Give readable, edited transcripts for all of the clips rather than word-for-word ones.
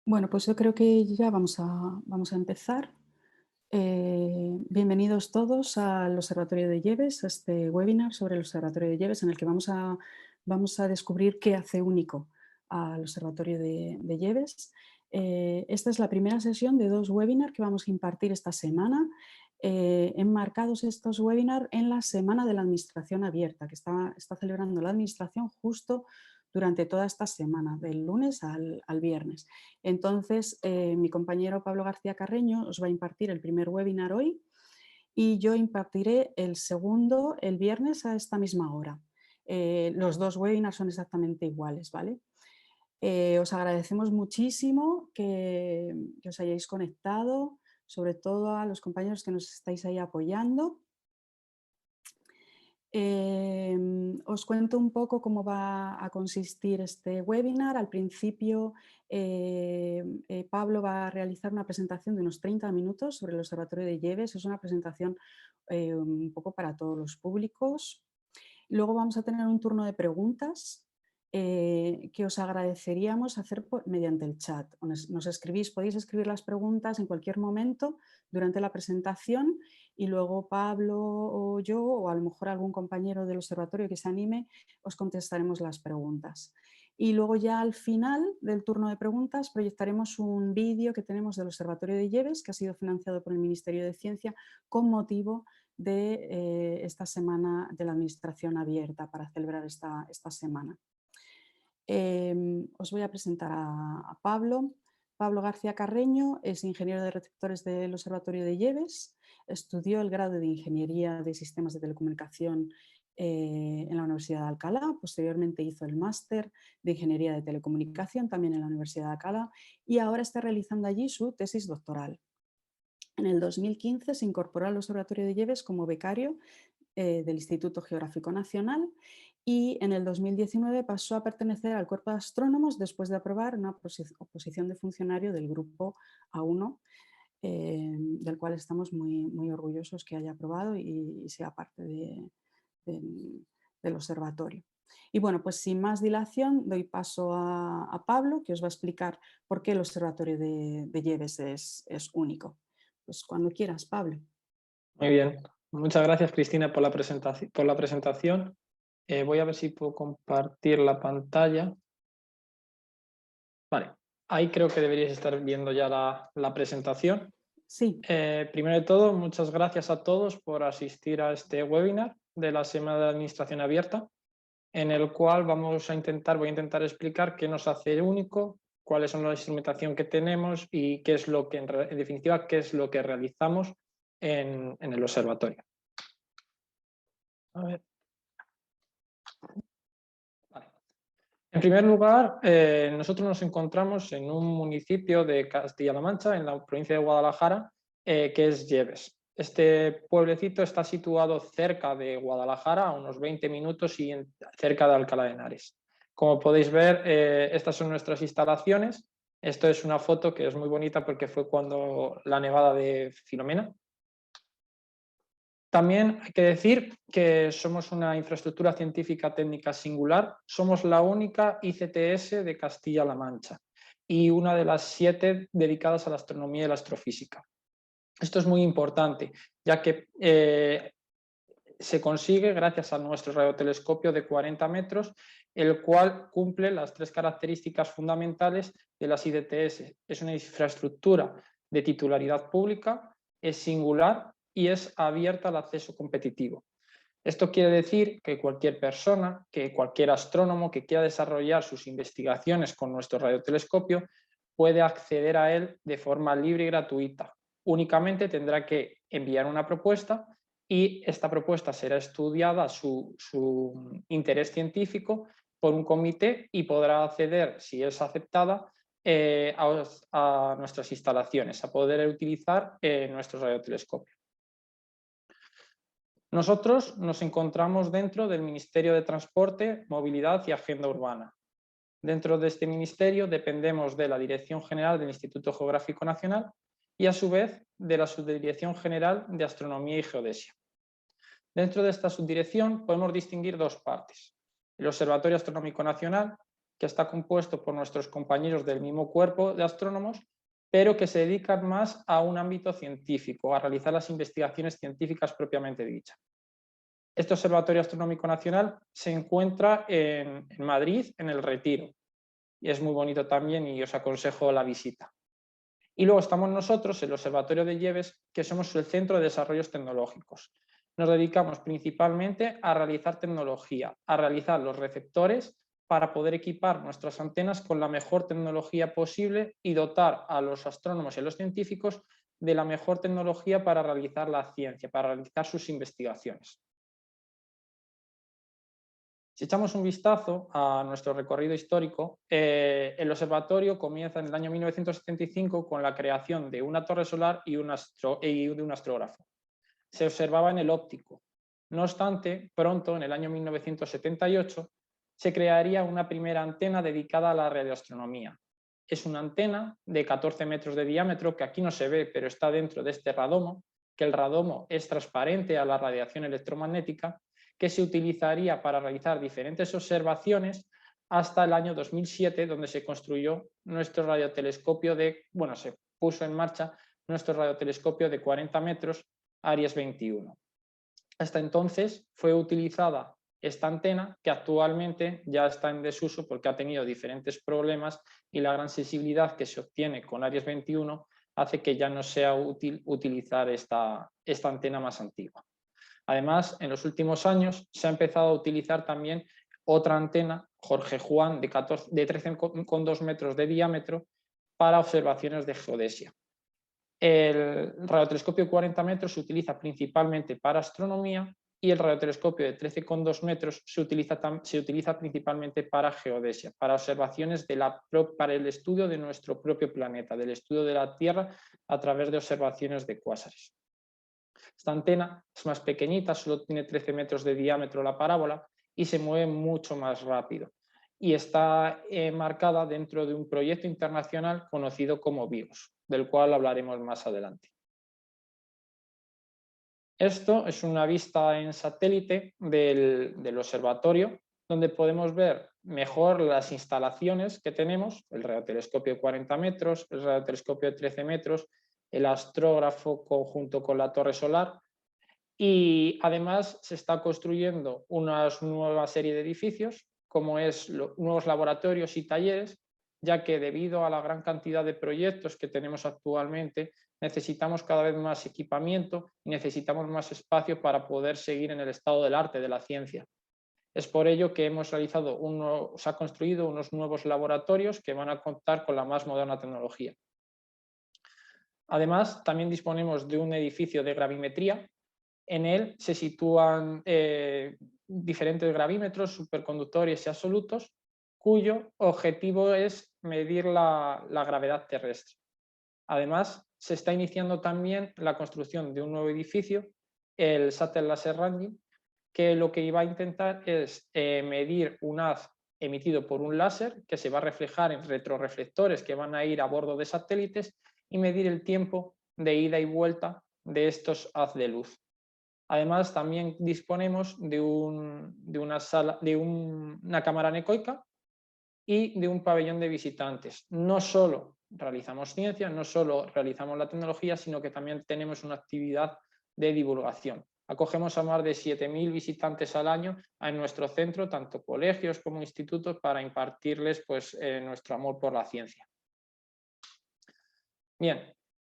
Bueno, pues yo creo que ya vamos a empezar. Bienvenidos todos al Observatorio de Lleves, a este webinar sobre el Observatorio de Lleves, en el que vamos a descubrir qué hace único al Observatorio de Lleves. Esta es la primera sesión de 2 webinars que vamos a impartir esta semana, enmarcados estos webinars en la Semana de la Administración Abierta, que está celebrando la Administración justo durante toda esta semana, del lunes al viernes. Entonces, mi compañero Pablo García Carreño os va a impartir el primer webinar hoy y yo impartiré el segundo el viernes a esta misma hora. Los 2 webinars son exactamente iguales, ¿vale? Os agradecemos muchísimo que os hayáis conectado, sobre todo a los compañeros que nos estáis ahí apoyando. Os cuento un poco cómo va a consistir este webinar. Al principio, Pablo va a realizar una presentación de unos 30 minutos sobre el Observatorio de Lleves. Es una presentación un poco para todos los públicos. Luego vamos a tener un turno de preguntas que os agradeceríamos hacer mediante el chat. Nos escribís, podéis escribir las preguntas en cualquier momento durante la presentación y luego Pablo o yo, o a lo mejor algún compañero del observatorio que se anime, os contestaremos las preguntas. Y luego ya al final del turno de preguntas proyectaremos un vídeo que tenemos del Observatorio de Lleves, que ha sido financiado por el Ministerio de Ciencia con motivo de esta semana de la Administración Abierta para celebrar esta semana. Os voy a presentar a Pablo. Pablo García Carreño es ingeniero de receptores del Observatorio de Lleves, estudió el grado de Ingeniería de Sistemas de Telecomunicación en la Universidad de Alcalá, posteriormente hizo el máster de Ingeniería de Telecomunicación también en la Universidad de Alcalá y ahora está realizando allí su tesis doctoral. En el 2015 se incorporó al Observatorio de Lleves como becario del Instituto Geográfico Nacional y en el 2019 pasó a pertenecer al Cuerpo de Astrónomos después de aprobar una oposición de funcionario del Grupo A1, del cual estamos muy orgullosos que haya aprobado y sea parte del observatorio. Y bueno, pues sin más dilación doy paso a Pablo, que os va a explicar por qué el Observatorio de Lleves es único. Pues cuando quieras, Pablo. Muy bien, muchas gracias Cristina por la presentación. Voy a ver si puedo compartir la pantalla. Vale, ahí creo que deberíais estar viendo ya la presentación. Sí. Primero de todo, muchas gracias a todos por asistir a este webinar de la Semana de la Administración Abierta, en el cual voy a intentar explicar qué nos hace único, cuáles son la instrumentación que tenemos y qué es lo que, en definitiva, qué es lo que realizamos en el observatorio. A ver. Vale. En primer lugar, nosotros nos encontramos en un municipio de Castilla-La Mancha, en la provincia de Guadalajara, que es Lleves. Este pueblecito está situado cerca de Guadalajara, a unos 20 minutos y cerca de Alcalá de Henares. Como podéis ver, estas son nuestras instalaciones. Esto es una foto que es muy bonita porque fue cuando la nevada de Filomena. También hay que decir que somos una infraestructura científica técnica singular, somos la única ICTS de Castilla-La Mancha y una de las 7 dedicadas a la astronomía y la astrofísica. Esto es muy importante, ya que se consigue gracias a nuestro radiotelescopio de 40 metros, el cual cumple las 3 características fundamentales de las ICTS. Es una infraestructura de titularidad pública, es singular y es abierta al acceso competitivo. Esto quiere decir que cualquier persona, que cualquier astrónomo que quiera desarrollar sus investigaciones con nuestro radiotelescopio puede acceder a él de forma libre y gratuita. Únicamente tendrá que enviar una propuesta y esta propuesta será estudiada su interés científico por un comité y podrá acceder, si es aceptada, a nuestras instalaciones, a poder utilizar nuestro radiotelescopio. Nosotros nos encontramos dentro del Ministerio de Transporte, Movilidad y Agenda Urbana. Dentro de este ministerio dependemos de la Dirección General del Instituto Geográfico Nacional y a su vez de la Subdirección General de Astronomía y Geodesia. Dentro de esta subdirección podemos distinguir 2 partes. El Observatorio Astronómico Nacional, que está compuesto por nuestros compañeros del mismo cuerpo de astrónomos, pero que se dedican más a un ámbito científico, a realizar las investigaciones científicas propiamente dichas. Este Observatorio Astronómico Nacional se encuentra en Madrid, en El Retiro, y es muy bonito también y os aconsejo la visita. Y luego estamos nosotros, el Observatorio de Lleves, que somos el Centro de Desarrollos Tecnológicos. Nos dedicamos principalmente a realizar tecnología, a realizar los receptores para poder equipar nuestras antenas con la mejor tecnología posible y dotar a los astrónomos y a los científicos de la mejor tecnología para realizar la ciencia, para realizar sus investigaciones. Si echamos un vistazo a nuestro recorrido histórico, el observatorio comienza en el año 1975 con la creación de una torre solar y de un astrógrafo. Se observaba en el óptico. No obstante, pronto, en el año 1978, se crearía una primera antena dedicada a la radioastronomía. Es una antena de 14 metros de diámetro, que aquí no se ve, pero está dentro de este radomo, que el radomo es transparente a la radiación electromagnética, que se utilizaría para realizar diferentes observaciones hasta el año 2007, donde se construyó nuestro radiotelescopio se puso en marcha nuestro radiotelescopio de 40 metros, Aries 21. Hasta entonces fue utilizada esta antena, que actualmente ya está en desuso porque ha tenido diferentes problemas y la gran sensibilidad que se obtiene con Aries 21 hace que ya no sea útil utilizar esta antena más antigua. Además, en los últimos años se ha empezado a utilizar también otra antena, Jorge Juan, de 13,2 metros de diámetro, para observaciones de geodesia. El radiotelescopio de 40 metros se utiliza principalmente para astronomía y el radiotelescopio de 13,2 metros se utiliza principalmente para geodesia, para observaciones para el estudio de nuestro propio planeta, del estudio de la Tierra a través de observaciones de cuásares. Esta antena es más pequeñita, solo tiene 13 metros de diámetro la parábola y se mueve mucho más rápido. Y está marcada dentro de un proyecto internacional conocido como BIOS, del cual hablaremos más adelante. Esto es una vista en satélite del observatorio, donde podemos ver mejor las instalaciones que tenemos, el radiotelescopio de 40 metros, el radiotelescopio de 13 metros, el astrógrafo junto con la torre solar, y además se está construyendo una nueva serie de edificios, como es nuevos laboratorios y talleres, ya que debido a la gran cantidad de proyectos que tenemos actualmente, necesitamos cada vez más equipamiento y necesitamos más espacio para poder seguir en el estado del arte, de la ciencia. Es por ello que se ha construido unos nuevos laboratorios que van a contar con la más moderna tecnología. Además, también disponemos de un edificio de gravimetría. En él se sitúan diferentes gravímetros, superconductores y absolutos, cuyo objetivo es medir la gravedad terrestre. Además, se está iniciando también la construcción de un nuevo edificio, el Satellite Laser Ranging, que lo que iba a intentar es medir un haz emitido por un láser que se va a reflejar en retroreflectores que van a ir a bordo de satélites y medir el tiempo de ida y vuelta de estos haz de luz. Además, también disponemos de una cámara anecoica y de un pabellón de visitantes. No solo realizamos ciencia, no solo realizamos la tecnología, sino que también tenemos una actividad de divulgación. Acogemos a más de 7.000 visitantes al año en nuestro centro, tanto colegios como institutos, para impartirles nuestro amor por la ciencia. Bien,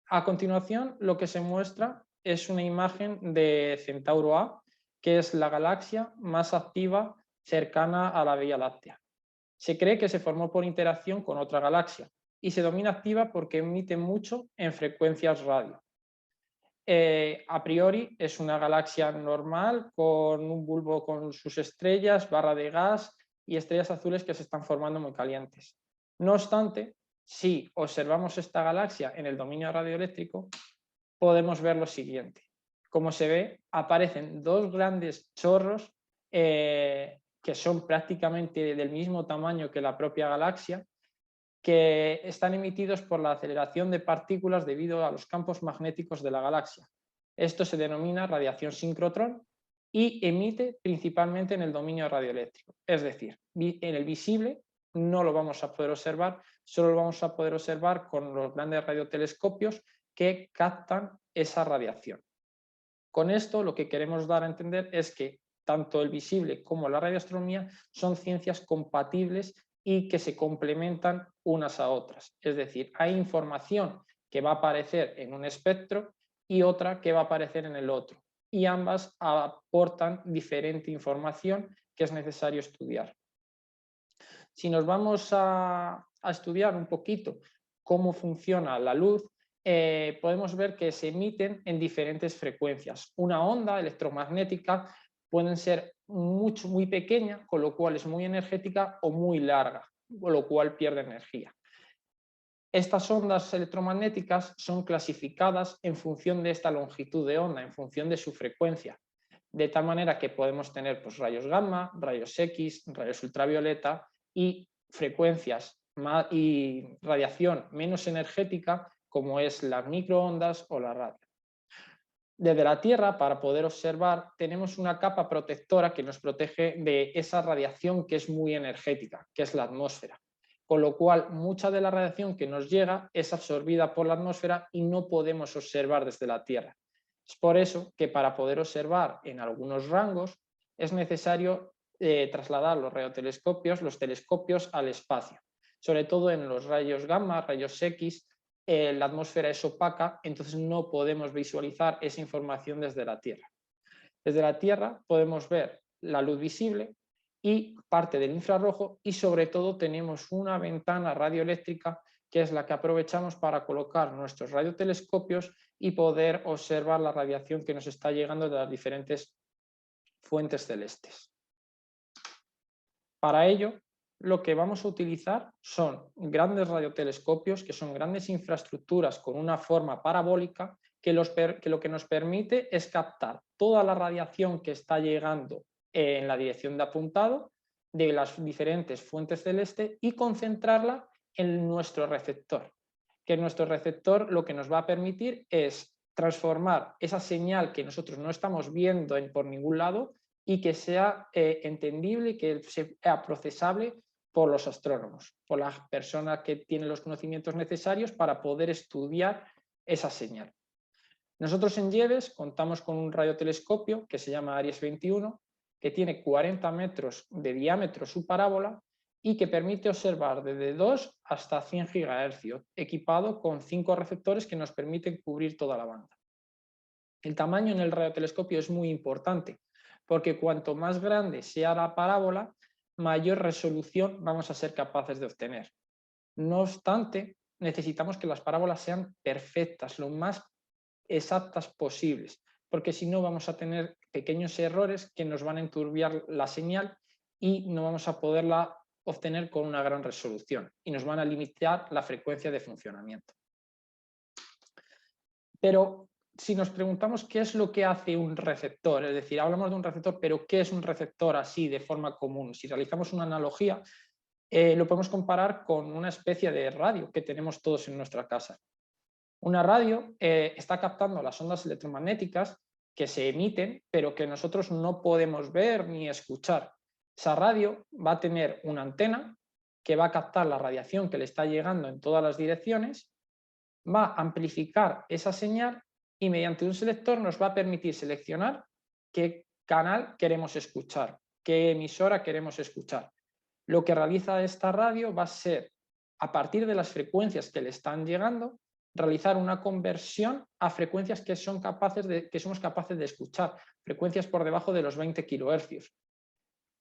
a continuación lo que se muestra es una imagen de Centauro A, que es la galaxia más activa cercana a la Vía Láctea. Se cree que se formó por interacción con otra galaxia y se denomina activa porque emite mucho en frecuencias radio. A priori es una galaxia normal con un bulbo con sus estrellas, barra de gas y estrellas azules que se están formando muy calientes. No obstante, si observamos esta galaxia en el dominio radioeléctrico, podemos ver lo siguiente. Como se ve, aparecen dos grandes chorros que son prácticamente del mismo tamaño que la propia galaxia, que están emitidos por la aceleración de partículas debido a los campos magnéticos de la galaxia. Esto se denomina radiación sincrotrón y emite principalmente en el dominio radioeléctrico, es decir, en el visible no lo vamos a poder observar, solo lo vamos a poder observar con los grandes radiotelescopios que captan esa radiación. Con esto lo que queremos dar a entender es que tanto el visible como la radioastronomía son ciencias compatibles y que se complementan unas a otras. Es decir, hay información que va a aparecer en un espectro y otra que va a aparecer en el otro. Y ambas aportan diferente información que es necesario estudiar. Si nos vamos a estudiar un poquito cómo funciona la luz, podemos ver que se emiten en diferentes frecuencias. Una onda electromagnética puede ser muy pequeña, con lo cual es muy energética, o muy larga, con lo cual pierde energía. Estas ondas electromagnéticas son clasificadas en función de esta longitud de onda, en función de su frecuencia, de tal manera que podemos tener pues, rayos gamma, rayos X, rayos ultravioleta y frecuencias y radiación menos energética, como es las microondas o la radio. Desde la Tierra, para poder observar, tenemos una capa protectora que nos protege de esa radiación que es muy energética, que es la atmósfera. Con lo cual, mucha de la radiación que nos llega es absorbida por la atmósfera y no podemos observar desde la Tierra. Es por eso que para poder observar en algunos rangos es necesario trasladar los radiotelescopios, los telescopios al espacio. Sobre todo en los rayos gamma, rayos X, la atmósfera es opaca, entonces no podemos visualizar esa información desde la Tierra. Desde la Tierra podemos ver la luz visible y parte del infrarrojo, y sobre todo tenemos una ventana radioeléctrica que es la que aprovechamos para colocar nuestros radiotelescopios y poder observar la radiación que nos está llegando de las diferentes fuentes celestes. Para ello, lo que vamos a utilizar son grandes radiotelescopios, que son grandes infraestructuras con una forma parabólica, que lo que nos permite es captar toda la radiación que está llegando en la dirección de apuntado de las diferentes fuentes celestes y concentrarla en nuestro receptor. Que nuestro receptor lo que nos va a permitir es transformar esa señal que nosotros no estamos viendo por ningún lado y que sea entendible y que sea procesable por los astrónomos, por las personas que tienen los conocimientos necesarios para poder estudiar esa señal. Nosotros en IEVES contamos con un radiotelescopio que se llama Aries 21, que tiene 40 metros de diámetro su parábola y que permite observar desde 2 hasta 100 GHz, equipado con 5 receptores que nos permiten cubrir toda la banda. El tamaño en el radiotelescopio es muy importante, porque cuanto más grande sea la parábola, mayor resolución vamos a ser capaces de obtener. No obstante, necesitamos que las parábolas sean perfectas, lo más exactas posibles, porque si no vamos a tener pequeños errores que nos van a enturbiar la señal y no vamos a poderla obtener con una gran resolución y nos van a limitar la frecuencia de funcionamiento. Pero si nos preguntamos qué es lo que hace un receptor, es decir, hablamos de un receptor, pero ¿qué es un receptor así de forma común? Si realizamos una analogía, lo podemos comparar con una especie de radio que tenemos todos en nuestra casa. Una radio está captando las ondas electromagnéticas que se emiten, pero que nosotros no podemos ver ni escuchar. Esa radio va a tener una antena que va a captar la radiación que le está llegando en todas las direcciones, va a amplificar esa señal y mediante un selector nos va a permitir seleccionar qué canal queremos escuchar, qué emisora queremos escuchar. Lo que realiza esta radio va a ser, a partir de las frecuencias que le están llegando, realizar una conversión a frecuencias que somos capaces de escuchar, frecuencias por debajo de los 20 kHz,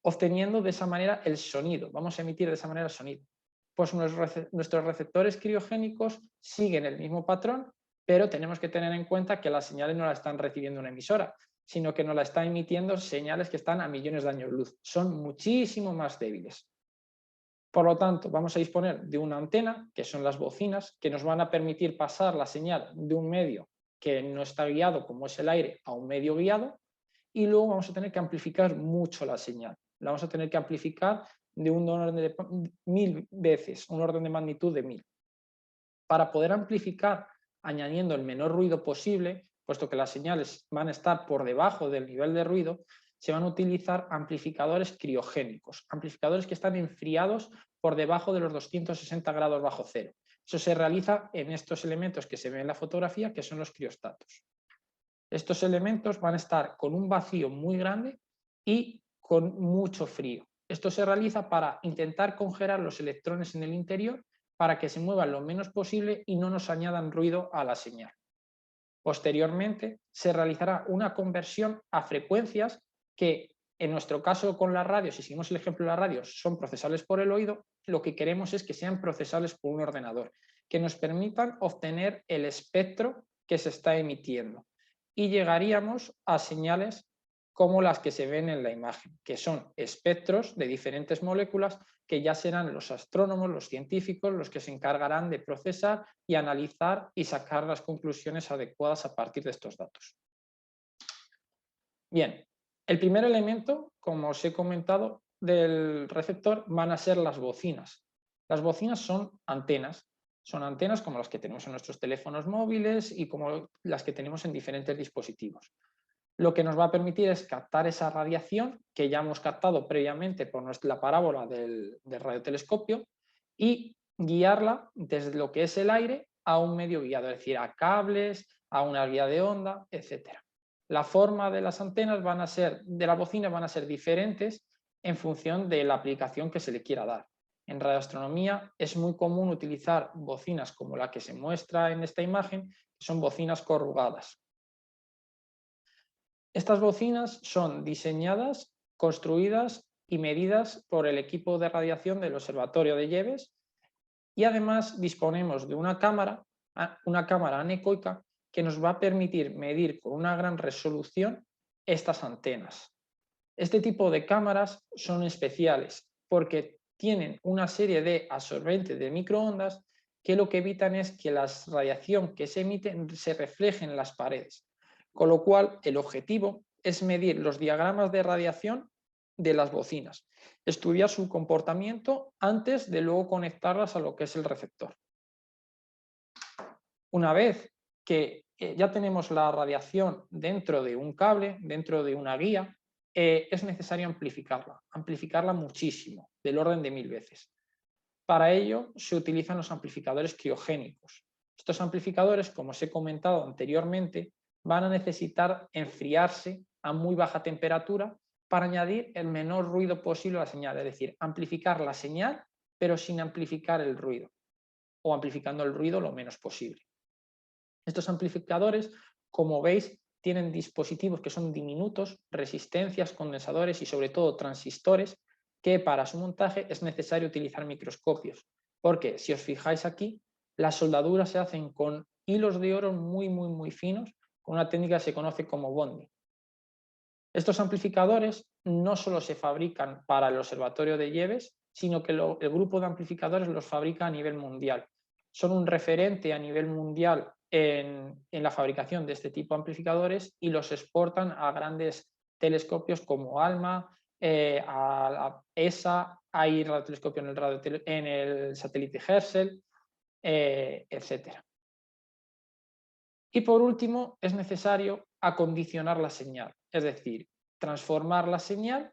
obteniendo de esa manera el sonido. Vamos a emitir de esa manera el sonido. Pues nuestros receptores criogénicos siguen el mismo patrón, pero tenemos que tener en cuenta que las señales no las están recibiendo una emisora, sino que nos la están emitiendo señales que están a millones de años luz. Son muchísimo más débiles. Por lo tanto, vamos a disponer de una antena, que son las bocinas, que nos van a permitir pasar la señal de un medio que no está guiado, como es el aire, a un medio guiado, y luego vamos a tener que amplificar mucho la señal. La vamos a tener que amplificar de un orden de 1000 veces, un orden de magnitud de 1000. Para poder amplificar añadiendo el menor ruido posible, puesto que las señales van a estar por debajo del nivel de ruido, se van a utilizar amplificadores criogénicos, amplificadores que están enfriados por debajo de los 260 grados bajo cero. Eso se realiza en estos elementos que se ven en la fotografía, que son los criostatos. Estos elementos van a estar con un vacío muy grande y con mucho frío. Esto se realiza para intentar congelar los electrones en el interior para que se muevan lo menos posible y no nos añadan ruido a la señal. Posteriormente, se realizará una conversión a frecuencias que, en nuestro caso con las radios, si seguimos el ejemplo de las radios, son procesables por el oído. Lo que queremos es que sean procesables por un ordenador, que nos permitan obtener el espectro que se está emitiendo. Y llegaríamos a señales como las que se ven en la imagen, que son espectros de diferentes moléculas que ya serán los astrónomos, los científicos, los que se encargarán de procesar y analizar y sacar las conclusiones adecuadas a partir de estos datos. Bien, el primer elemento, como os he comentado, del receptor van a ser las bocinas. Las bocinas son antenas como las que tenemos en nuestros teléfonos móviles y como las que tenemos en diferentes dispositivos. Lo que nos va a permitir es captar esa radiación que ya hemos captado previamente por la parábola del radiotelescopio y guiarla desde lo que es el aire a un medio guiado, es decir, a cables, a una guía de onda, etc. La forma de las antenas de la bocina van a ser diferentes en función de la aplicación que se le quiera dar. En radioastronomía es muy común utilizar bocinas como la que se muestra en esta imagen, que son bocinas corrugadas. Estas bocinas son diseñadas, construidas y medidas por el equipo de radiación del Observatorio de Yebes y además disponemos de una cámara anecoica que nos va a permitir medir con una gran resolución estas antenas. Este tipo de cámaras son especiales porque tienen una serie de absorbentes de microondas que lo que evitan es que la radiación que se emite se refleje en las paredes. Con lo cual, el objetivo es medir los diagramas de radiación de las bocinas, estudiar su comportamiento antes de luego conectarlas a lo que es el receptor. Una vez que ya tenemos la radiación dentro de un cable, dentro de una guía, es necesario amplificarla muchísimo, del orden de 1000 veces. Para ello se utilizan los amplificadores criogénicos. Estos amplificadores, como os he comentado anteriormente, van a necesitar enfriarse a muy baja temperatura para añadir el menor ruido posible a la señal, es decir, amplificar la señal pero sin amplificar el ruido o amplificando el ruido lo menos posible. Estos amplificadores, como veis, tienen dispositivos que son diminutos, resistencias, condensadores y sobre todo transistores, que para su montaje es necesario utilizar microscopios, porque si os fijáis aquí, las soldaduras se hacen con hilos de oro muy finos, con una técnica que se conoce como bonding. Estos amplificadores no solo se fabrican para el Observatorio de Yebes, sino que el grupo de amplificadores los fabrica a nivel mundial. Son un referente a nivel mundial en la fabricación de este tipo de amplificadores y los exportan a grandes telescopios como ALMA, a la ESA, hay radiotelescopio en el satélite Herschel, etc. Y por último, es necesario acondicionar la señal, es decir, transformar la señal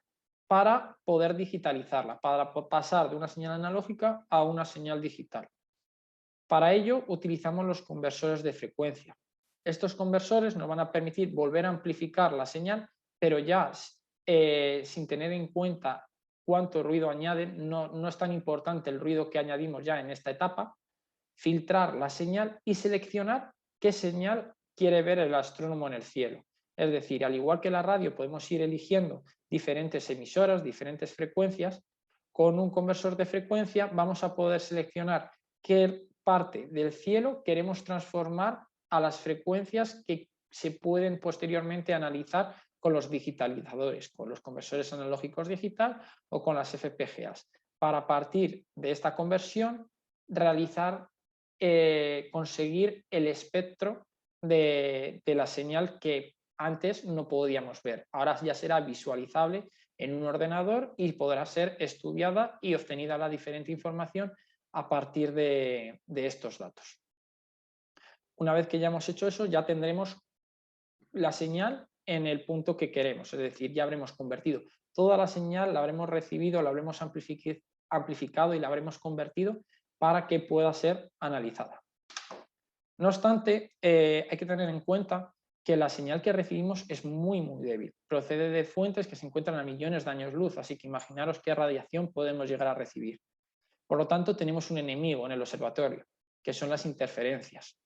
para poder digitalizarla, para pasar de una señal analógica a una señal digital. Para ello utilizamos los conversores de frecuencia. Estos conversores nos van a permitir volver a amplificar la señal, pero ya sin tener en cuenta cuánto ruido añaden, no es tan importante el ruido que añadimos ya en esta etapa, filtrar la señal y seleccionar qué señal quiere ver el astrónomo en el cielo. Es decir, al igual que la radio podemos ir eligiendo diferentes emisoras, diferentes frecuencias, con un conversor de frecuencia vamos a poder seleccionar qué parte del cielo queremos transformar a las frecuencias que se pueden posteriormente analizar con los digitalizadores, con los conversores analógicos digital o con las FPGAs, para a partir de esta conversión realizar, conseguir el espectro de la señal que antes no podíamos ver. Ahora ya será visualizable en un ordenador y podrá ser estudiada y obtenida la diferente información a partir de estos datos. Una vez que ya hemos hecho eso, ya tendremos la señal en el punto que queremos, es decir, ya habremos convertido toda la señal, la habremos recibido, la habremos amplificado y la habremos convertido para que pueda ser analizada. No obstante, hay que tener en cuenta que la señal que recibimos es muy débil. Procede de fuentes que se encuentran a millones de años luz, así que imaginaros qué radiación podemos llegar a recibir. Por lo tanto, tenemos un enemigo en el observatorio, que son las interferencias.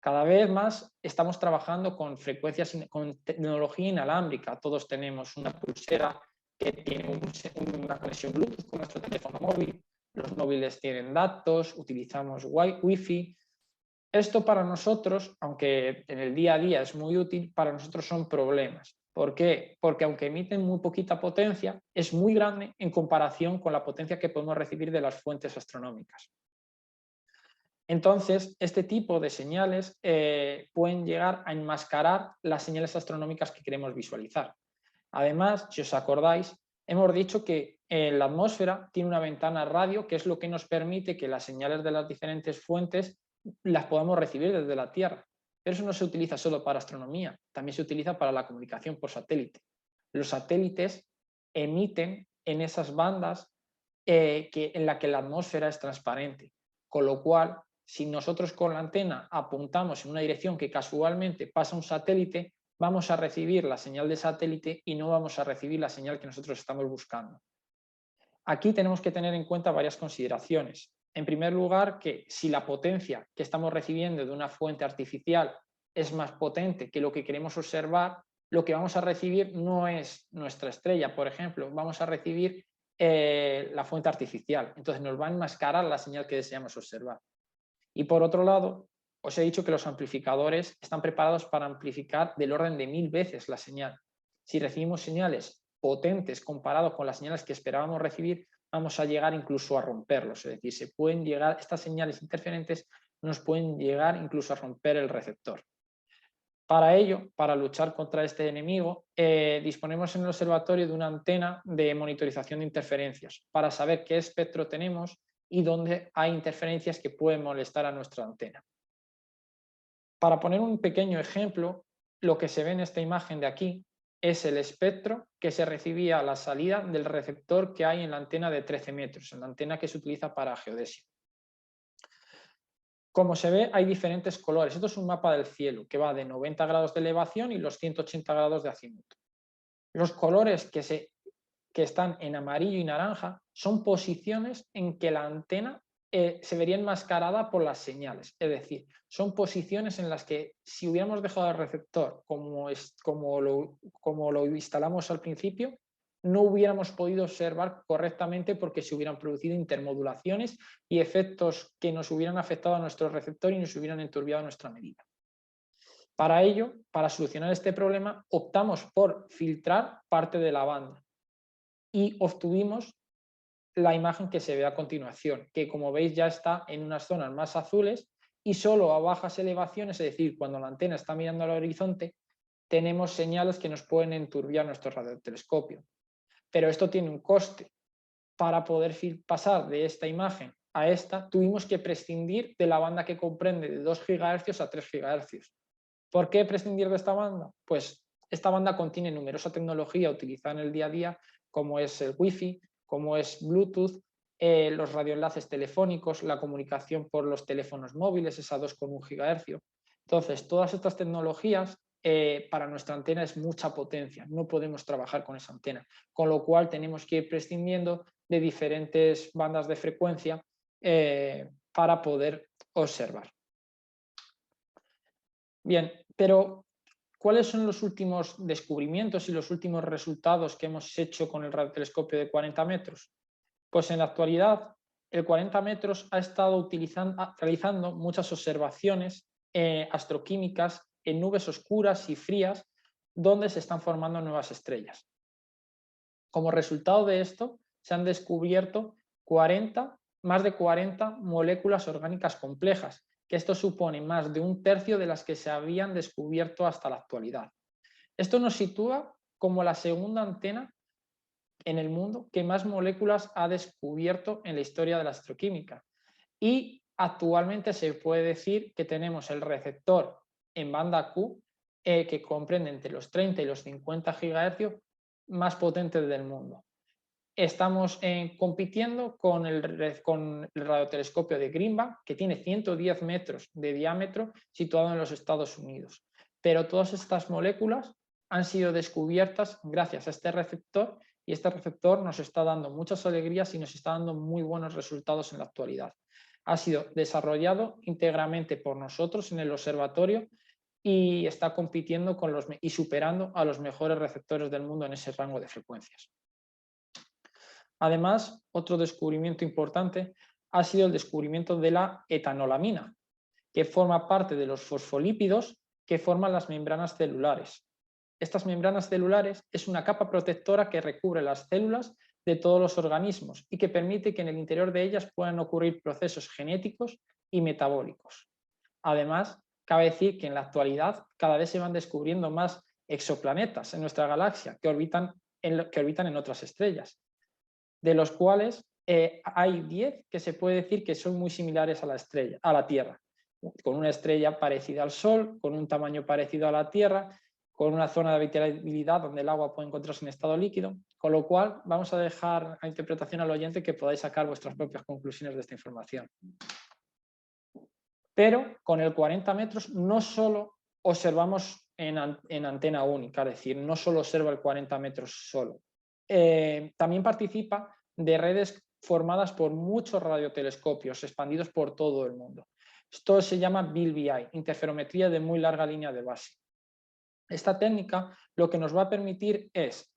Cada vez más estamos trabajando con frecuencias, con tecnología inalámbrica. Todos tenemos una pulsera que tiene una conexión Bluetooth con nuestro teléfono móvil. Los móviles tienen datos, utilizamos Wi-Fi. Esto para nosotros, aunque en el día a día es muy útil, para nosotros son problemas. ¿Por qué? Porque aunque emiten muy poquita potencia, es muy grande en comparación con la potencia que podemos recibir de las fuentes astronómicas. Entonces, este tipo de señales pueden llegar a enmascarar las señales astronómicas que queremos visualizar. Además, si os acordáis, hemos dicho que la atmósfera tiene una ventana radio, que es lo que nos permite que las señales de las diferentes fuentes las podamos recibir desde la Tierra. Pero eso no se utiliza solo para astronomía, también se utiliza para la comunicación por satélite. Los satélites emiten en esas bandas en la que la atmósfera es transparente, con lo cual, si nosotros con la antena apuntamos en una dirección que casualmente pasa un satélite, vamos a recibir la señal de satélite y no vamos a recibir la señal que nosotros estamos buscando. Aquí tenemos que tener en cuenta varias consideraciones. En primer lugar, que si la potencia que estamos recibiendo de una fuente artificial es más potente que lo que queremos observar, lo que vamos a recibir no es nuestra estrella, por ejemplo, vamos a recibir la fuente artificial. Entonces nos va a enmascarar la señal que deseamos observar. Y por otro lado, os he dicho que los amplificadores están preparados para amplificar del orden de 1000 veces la señal. Si recibimos señales potentes comparado con las señales que esperábamos recibir, vamos a llegar incluso a romperlos. Es decir, estas señales interferentes nos pueden llegar incluso a romper el receptor. Para ello, para luchar contra este enemigo, disponemos en el observatorio de una antena de monitorización de interferencias para saber qué espectro tenemos y dónde hay interferencias que pueden molestar a nuestra antena. Para poner un pequeño ejemplo, lo que se ve en esta imagen de aquí es el espectro que se recibía a la salida del receptor que hay en la antena de 13 metros, en la antena que se utiliza para geodesia. Como se ve, hay diferentes colores. Esto es un mapa del cielo que va de 90 grados de elevación y los 180 grados de azimuto. Los colores que están en amarillo y naranja son posiciones en que la antena se vería enmascarada por las señales. Es decir, son posiciones en las que si hubiéramos dejado el receptor como lo instalamos al principio, no hubiéramos podido observar correctamente porque se hubieran producido intermodulaciones y efectos que nos hubieran afectado a nuestro receptor y nos hubieran enturbiado nuestra medida. Para ello, para solucionar este problema, optamos por filtrar parte de la banda y obtuvimos la imagen que se ve a continuación, que como veis ya está en unas zonas más azules y solo a bajas elevaciones, es decir, cuando la antena está mirando al horizonte, tenemos señales que nos pueden enturbiar nuestro radiotelescopio. Pero esto tiene un coste. Para poder pasar de esta imagen a esta, tuvimos que prescindir de la banda que comprende de 2 GHz a 3 GHz. ¿Por qué prescindir de esta banda? Pues esta banda contiene numerosa tecnología utilizada en el día a día, como es el Wi-Fi, como es Bluetooth, los radioenlaces telefónicos, la comunicación por los teléfonos móviles, es a 2,1 GHz. Entonces, todas estas tecnologías para nuestra antena es mucha potencia, no podemos trabajar con esa antena, con lo cual tenemos que ir prescindiendo de diferentes bandas de frecuencia para poder observar. Bien, pero ¿cuáles son los últimos descubrimientos y los últimos resultados que hemos hecho con el radiotelescopio de 40 metros? Pues en la actualidad, el 40 metros ha estado realizando muchas observaciones astroquímicas en nubes oscuras y frías donde se están formando nuevas estrellas. Como resultado de esto, se han descubierto más de 40 moléculas orgánicas complejas, que esto supone más de 1/3 de las que se habían descubierto hasta la actualidad. Esto nos sitúa como la segunda antena en el mundo que más moléculas ha descubierto en la historia de la astroquímica. Y actualmente se puede decir que tenemos el receptor en banda Q que comprende entre los 30 y los 50 gigahercios más potentes del mundo. Estamos compitiendo con el radiotelescopio de Greenbank, que tiene 110 metros de diámetro, situado en los Estados Unidos. Pero todas estas moléculas han sido descubiertas gracias a este receptor, y este receptor nos está dando muchas alegrías y nos está dando muy buenos resultados en la actualidad. Ha sido desarrollado íntegramente por nosotros en el observatorio y está compitiendo y superando a los mejores receptores del mundo en ese rango de frecuencias. Además, otro descubrimiento importante ha sido el descubrimiento de la etanolamina, que forma parte de los fosfolípidos que forman las membranas celulares. Estas membranas celulares es una capa protectora que recubre las células de todos los organismos y que permite que en el interior de ellas puedan ocurrir procesos genéticos y metabólicos. Además, cabe decir que en la actualidad cada vez se van descubriendo más exoplanetas en nuestra galaxia que orbitan en otras estrellas, de los cuales hay 10 que se puede decir que son muy similares a la Tierra, con una estrella parecida al Sol, con un tamaño parecido a la Tierra, con una zona de habitabilidad donde el agua puede encontrarse en estado líquido, con lo cual vamos a dejar a interpretación al oyente que podáis sacar vuestras propias conclusiones de esta información. Pero con el 40 metros no solo observamos en antena única, es decir, no solo observa el 40 metros solo. También participa de redes formadas por muchos radiotelescopios expandidos por todo el mundo. Esto se llama VLBI, interferometría de muy larga línea de base. Esta técnica lo que nos va a permitir es,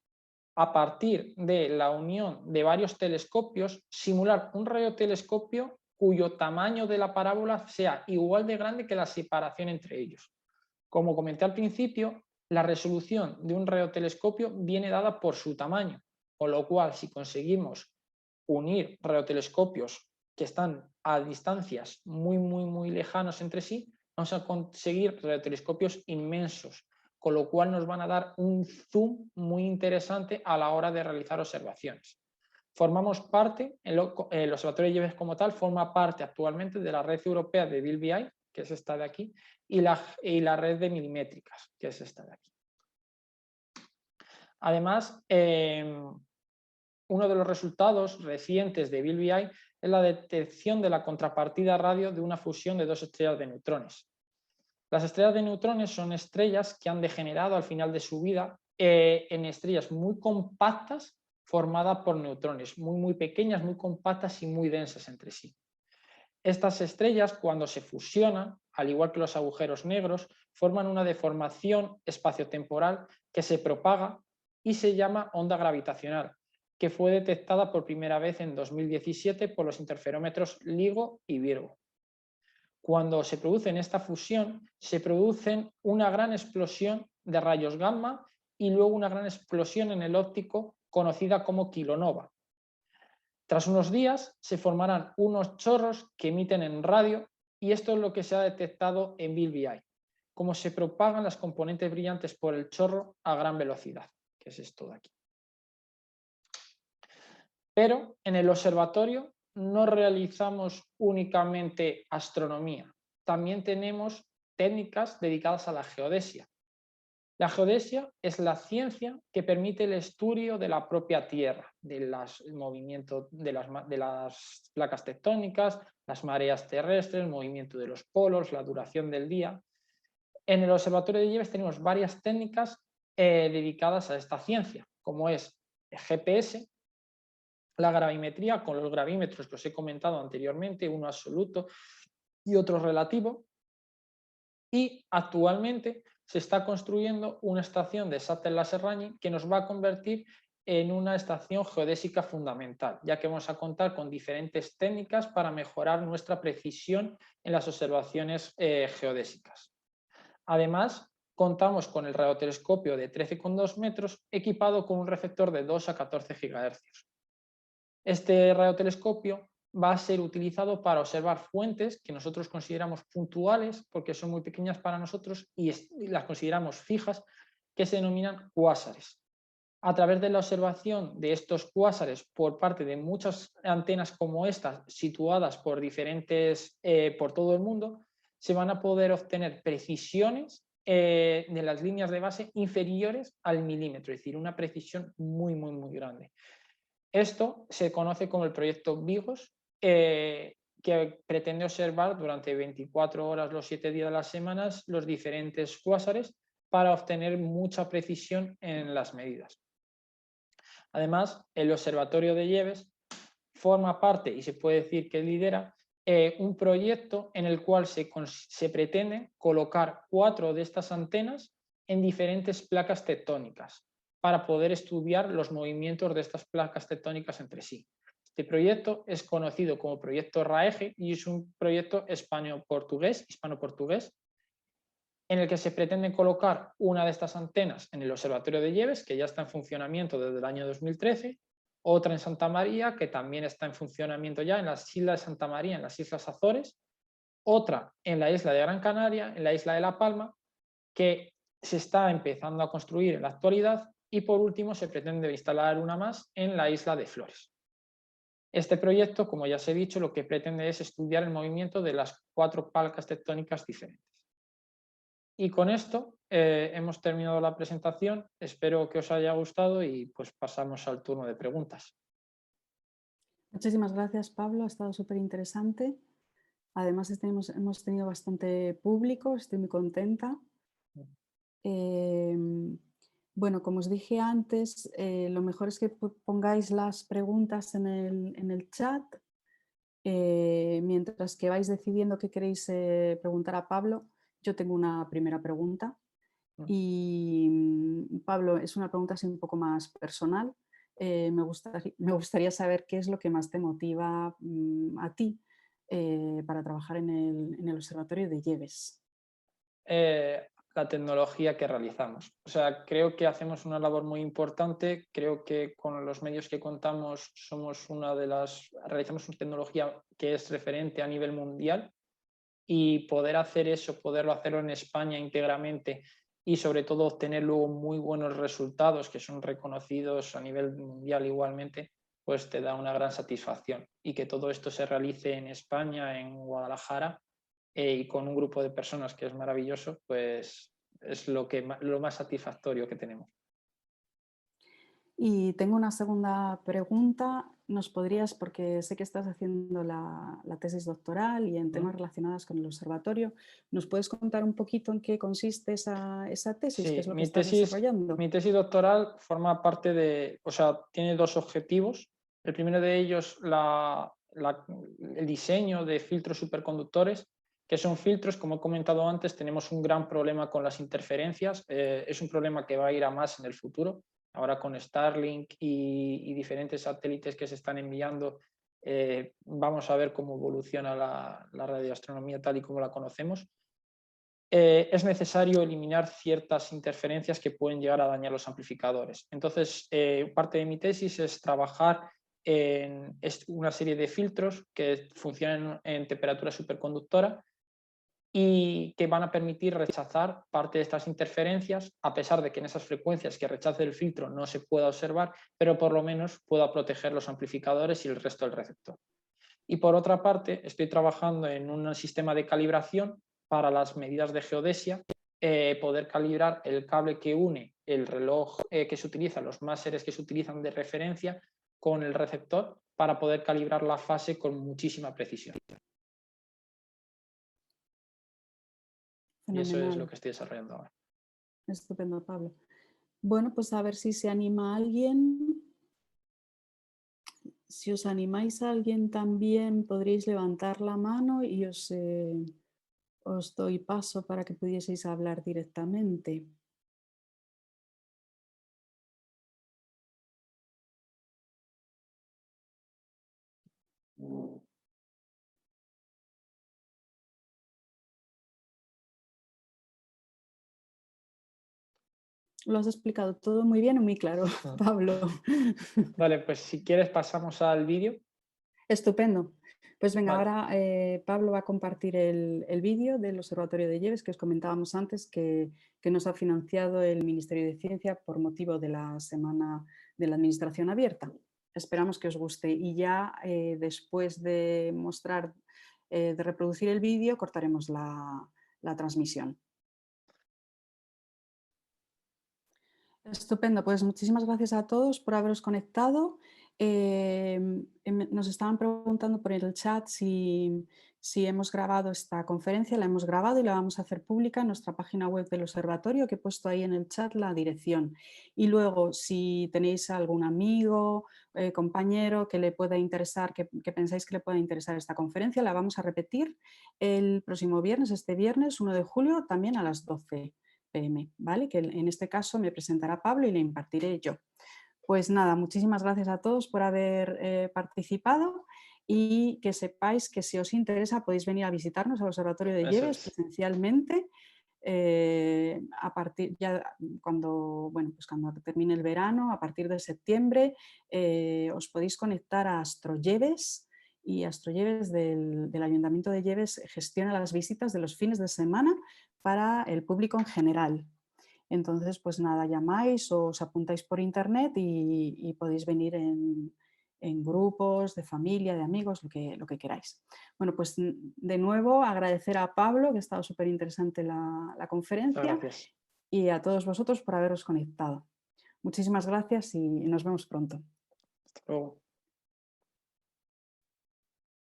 a partir de la unión de varios telescopios, simular un radiotelescopio cuyo tamaño de la parábola sea igual de grande que la separación entre ellos. Como comenté al principio, la resolución de un radiotelescopio viene dada por su tamaño, con lo cual si conseguimos unir radiotelescopios que están a distancias muy lejanos entre sí, vamos a conseguir radiotelescopios inmensos, con lo cual nos van a dar un zoom muy interesante a la hora de realizar observaciones. Formamos parte, el Observatorio de Illes como tal forma parte actualmente de la red europea de VLBI, que es esta de aquí, y la red de milimétricas, que es esta de aquí. Además, uno de los resultados recientes de VLBI es la detección de la contrapartida radio de una fusión de dos estrellas de neutrones. Las estrellas de neutrones son estrellas que han degenerado al final de su vida en estrellas muy compactas formadas por neutrones, muy pequeñas, muy compactas y muy densas entre sí. Estas estrellas, cuando se fusionan, al igual que los agujeros negros, forman una deformación espaciotemporal que se propaga y se llama onda gravitacional, que fue detectada por primera vez en 2017 por los interferómetros LIGO y Virgo. Cuando se produce esta fusión, se produce una gran explosión de rayos gamma y luego una gran explosión en el óptico conocida como kilonova. Tras unos días se formarán unos chorros que emiten en radio y esto es lo que se ha detectado en VLBI, cómo se propagan las componentes brillantes por el chorro a gran velocidad, que es esto de aquí. Pero en el observatorio no realizamos únicamente astronomía, también tenemos técnicas dedicadas a la geodesia. La geodesia es la ciencia que permite el estudio de la propia Tierra, del movimiento de las placas tectónicas, las mareas terrestres, el movimiento de los polos, la duración del día. En el Observatorio de Illes tenemos varias técnicas dedicadas a esta ciencia, como es el GPS, la gravimetría con los gravímetros que os he comentado anteriormente, uno absoluto y otro relativo, y actualmente se está construyendo una estación de Satellite Laser Ranging que nos va a convertir en una estación geodésica fundamental, ya que vamos a contar con diferentes técnicas para mejorar nuestra precisión en las observaciones geodésicas. Además, contamos con el radiotelescopio de 13,2 metros equipado con un receptor de 2 a 14 GHz. Este radiotelescopio va a ser utilizado para observar fuentes que nosotros consideramos puntuales porque son muy pequeñas para nosotros y las consideramos fijas, que se denominan cuásares. A través de la observación de estos cuásares por parte de muchas antenas como estas situadas por todo el mundo, se van a poder obtener precisiones de las líneas de base inferiores al milímetro, es decir, una precisión muy, muy, muy grande. Esto se conoce como el proyecto Vigos, que pretende observar durante 24 horas los 7 días de las semanas los diferentes cuásares para obtener mucha precisión en las medidas. Además, el Observatorio de Yebes forma parte, y se puede decir que lidera, un proyecto en el cual se pretende colocar 4 de estas antenas en diferentes placas tectónicas para poder estudiar los movimientos de estas placas tectónicas entre sí. Este proyecto es conocido como Proyecto RAEGE y es un proyecto hispano-portugués, en el que se pretende colocar una de estas antenas en el Observatorio de Yebes, que ya está en funcionamiento desde el año 2013, otra en Santa María, que también está en funcionamiento ya en las islas de Santa María, en las Islas Azores, otra en la isla de Gran Canaria, en la isla de La Palma, que se está empezando a construir en la actualidad, y por último se pretende instalar una más en la isla de Flores. Este proyecto, como ya os he dicho, lo que pretende es estudiar el movimiento de las 4 placas tectónicas diferentes. Y con esto hemos terminado la presentación, espero que os haya gustado y pues pasamos al turno de preguntas. Muchísimas gracias, Pablo, ha estado súper interesante. Además, hemos tenido bastante público, estoy muy contenta. Bueno, como os dije antes, lo mejor es que pongáis las preguntas en el chat. Mientras que vais decidiendo qué queréis preguntar a Pablo, yo tengo una primera pregunta. Y Pablo, es una pregunta así un poco más personal. Me gustaría saber qué es lo que más te motiva a ti para trabajar en el Observatorio de Yebes. La tecnología que realizamos. O sea, creo que hacemos una labor muy importante, creo que con los medios que contamos realizamos una tecnología que es referente a nivel mundial, y poder hacer eso, poderlo hacerlo en España íntegramente y sobre todo obtener luego muy buenos resultados que son reconocidos a nivel mundial igualmente, pues te da una gran satisfacción. Y que todo esto se realice en España, en Guadalajara, y con un grupo de personas que es maravilloso, pues es lo más satisfactorio que tenemos. Y tengo una segunda pregunta. ¿Nos podrías, porque sé que estás haciendo la tesis doctoral y en temas relacionados con el observatorio, ¿nos puedes contar un poquito en qué consiste esa tesis? ¿Qué Sí, es lo que estás desarrollando? mi tesis doctoral forma parte de, o sea, tiene 2 objetivos. El primero de ellos, el diseño de filtros superconductores, que son filtros, como he comentado antes, tenemos un gran problema con las interferencias. Es un problema que va a ir a más en el futuro. Ahora con Starlink y diferentes satélites que se están enviando, vamos a ver cómo evoluciona la radioastronomía tal y como la conocemos. Es necesario eliminar ciertas interferencias que pueden llegar a dañar los amplificadores. Entonces, parte de mi tesis es trabajar en una serie de filtros que funcionan en temperatura superconductora y que van a permitir rechazar parte de estas interferencias, a pesar de que en esas frecuencias que rechace el filtro no se pueda observar, pero por lo menos pueda proteger los amplificadores y el resto del receptor. Y por otra parte, estoy trabajando en un sistema de calibración para las medidas de geodesia, poder calibrar el cable que une el reloj que se utiliza, los máseres que se utilizan de referencia, con el receptor para poder calibrar la fase con muchísima precisión. Y eso es lo Fenomenal. que estoy desarrollando ahora. Estupendo, Pablo. Bueno, pues a ver si se anima alguien. Si os animáis a alguien también, podríais levantar la mano y os doy paso para que pudieseis hablar directamente. Lo has explicado todo muy bien y muy claro, Pablo. Vale, pues si quieres pasamos al vídeo. Estupendo. Pues venga, Vale. ahora Pablo va a compartir el vídeo del Observatorio de Yebes que os comentábamos antes que nos ha financiado el Ministerio de Ciencia por motivo de la Semana de la Administración Abierta. Esperamos que os guste y ya después de mostrar, de reproducir el vídeo, cortaremos la transmisión. Estupendo, pues muchísimas gracias a todos por haberos conectado. Nos estaban preguntando por el chat si hemos grabado esta conferencia. La hemos grabado y la vamos a hacer pública en nuestra página web del observatorio, que he puesto ahí en el chat la dirección. Y luego, si tenéis algún amigo, compañero que le pueda interesar, que pensáis que le pueda interesar esta conferencia, la vamos a repetir el próximo viernes, este viernes 1 de julio, también a las 12 p.m., ¿vale? Que en este caso me presentará Pablo y le impartiré yo. Pues nada, muchísimas gracias a todos por haber participado y que sepáis que si os interesa podéis venir a visitarnos al Observatorio de Eso Lleves es. presencialmente a partir ya cuando, bueno, pues cuando termine el verano, a partir de septiembre, os podéis conectar a Astrolleves y Astrolleves del Ayuntamiento de Lleves gestiona las visitas de los fines de semana para el público en general. Entonces, pues nada, llamáis o os apuntáis por internet y podéis venir en grupos, de familia, de amigos, lo que queráis. Bueno, pues de nuevo agradecer a Pablo, que ha estado súper interesante la Muchas conferencia, gracias. y a todos vosotros por haberos conectado. Muchísimas gracias y nos vemos pronto. Hasta luego.